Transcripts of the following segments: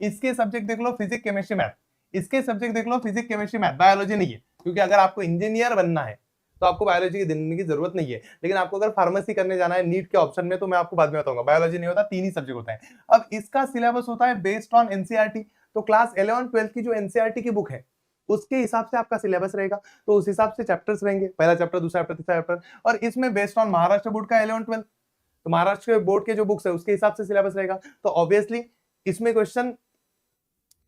इसके सब्जेक्ट देख लो physics chemistry math, इसके सब्जेक्ट देख लो फिजिक्स केमिस्ट्री मैथ, बायोलॉजी नहीं है, क्योंकि अगर आपको इंजीनियर बनना है तो आपको बायोलॉजी की देने की जरूरत नहीं है। लेकिन आपको अगर फार्मेसी करने जाना है नीट के ऑप्शन में, तो मैं आपको बाद में बताऊंगा, बायोलॉजी नहीं होता, 3 ही सब्जेक्ट होता है। अब इसका सिलेबस होता है बेस्ड ऑन एनसीईआरटी, तो क्लास 11 12 की जो एनसीईआरटी की बुक है उसके हिसाब से आपका सिलेबस रहेगा, तो उस हिसाब से चैप्टर्स रहेंगे, पहला चैप्टर, दूसरा चैप्टर, तीसरा चैप्टर। और इसमें बेस्ड ऑन महाराष्ट्र बोर्ड का 11 12, तो महाराष्ट्र बोर्ड के जो बुक्स है उसके हिसाब से सिलेबस रहेगा। तो ऑब्वियसली इसमें क्वेश्चन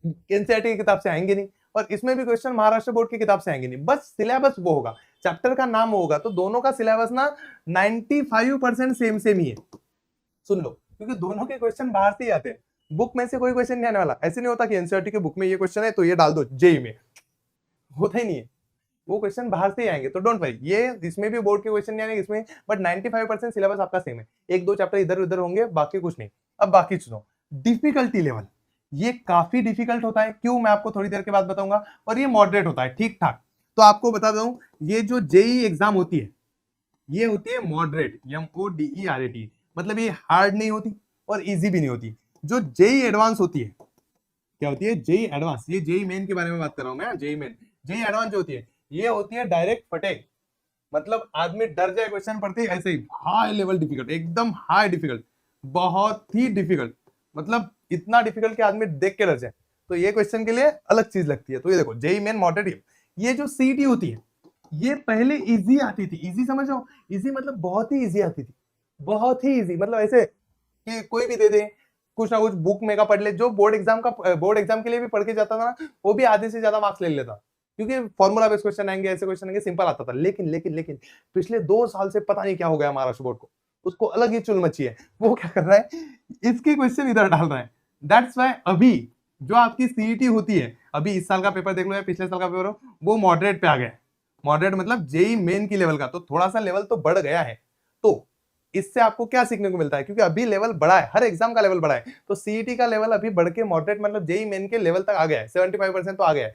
एनसीईआरटी की किताब से आएंगे नहीं, और इसमें भी क्वेश्चन महाराष्ट्र बोर्ड की किताब से आएंगे नहीं, बस सिलेबस वो होगा, चैप्टर का नाम होगा। तो दोनों का सिलेबस ना 95% सेम सेम ही है, सुन लो, क्योंकि दोनों के क्वेश्चन बाहर से ही आते हैं, बुक में से कोई क्वेश्चन नहीं आने वाला। ऐसे नहीं होता कि एनसीईआरटी के बुक में ये क्वेश्चन है तो ये डाल दो जेई में, होता ही नहीं है, वो क्वेश्चन बाहर से ही आएंगे। तो डोंट वरी, ये इसमें भी बोर्ड के क्वेश्चन नहीं आएंगे इसमें, बट 95% सिलेबस आपका सेम है, एक दो चैप्टर इधर उधर होंगे, बाकी कुछ नहीं। अब बाकी सुनो, डिफिकल्टी लेवल, ये काफी डिफिकल्ट होता है, क्यों मैं आपको थोड़ी देर के बाद बताऊंगा, और ये मॉडरेट होता है, ठीक ठाक। तो आपको बता दूं, ये जो जेई एग्जाम होती है ये होती है मॉडरेट, MODERAT, मतलब ये हार्ड नहीं होती और इजी भी नहीं होती। जो जेई एडवांस होती है, क्या होती है, जेई एडवांस, ये जेई मेन के बारे में बात कर रहा हूं मैं, जेई मेन, जेई एडवांस जो होती है ये होती है डायरेक्ट फटे, मतलब आदमी डर जाए क्वेश्चन पढ़ते ही, ऐसे ही हाई लेवल डिफिकल्ट, एकदम हाई डिफिकल्ट, बहुत ही डिफिकल्ट, मतलब इतना डिफिकल्ट कि आदमी देख के डर जाए। तो ये क्वेश्चन के लिए अलग चीज लगती है। तो ये देखो जेई मेन मॉडरेट, ये जो सीईटी होती है ये पहले इजी आती थी, इजी समझ रहे हो, इजी मतलब बहुत ही इजी आती थी, बहुत ही इजी, मतलब ऐसे कि कोई भी दे दे, कुछ ना कुछ बुक में का पढ़ ले, जो बोर्ड एग्जाम के लिए भी पढ़ के जाता था ना, वो भी आधे से ज्यादा मार्क्स ले लेता, क्योंकि फॉर्मूला बेस्ड क्वेश्चन आएंगे, ऐसे क्वेश्चन आएंगे, सिंपल आता था। लेकिन लेकिन लेकिन पिछले 2 साल से पता नहीं क्या हो गया महाराष्ट्र बोर्ड को, उसको अलग ही चुल मची है। वो क्या कर रहा है, इसके क्वेश्चन इधर डाल रहा है। दैट्स वाई अभी जो आपकी सीईटी होती है, अभी इस साल का पेपर देख लो या पिछले साल का पेपर हो, वो मॉडरेट पे आ गया है। मॉडरेट मतलब जेई मेन की लेवल का, तो थोड़ा सा लेवल तो बढ़ गया है। तो इससे आपको क्या सीखने को मिलता है, क्योंकि अभी लेवल बढ़ा है, हर एग्जाम का लेवल बढ़ा है, तो सीईटी का लेवल अभी बढ़ के मॉडरेट मतलब जेई मेन के लेवल तक आ गया है, 75% तो आ गया है।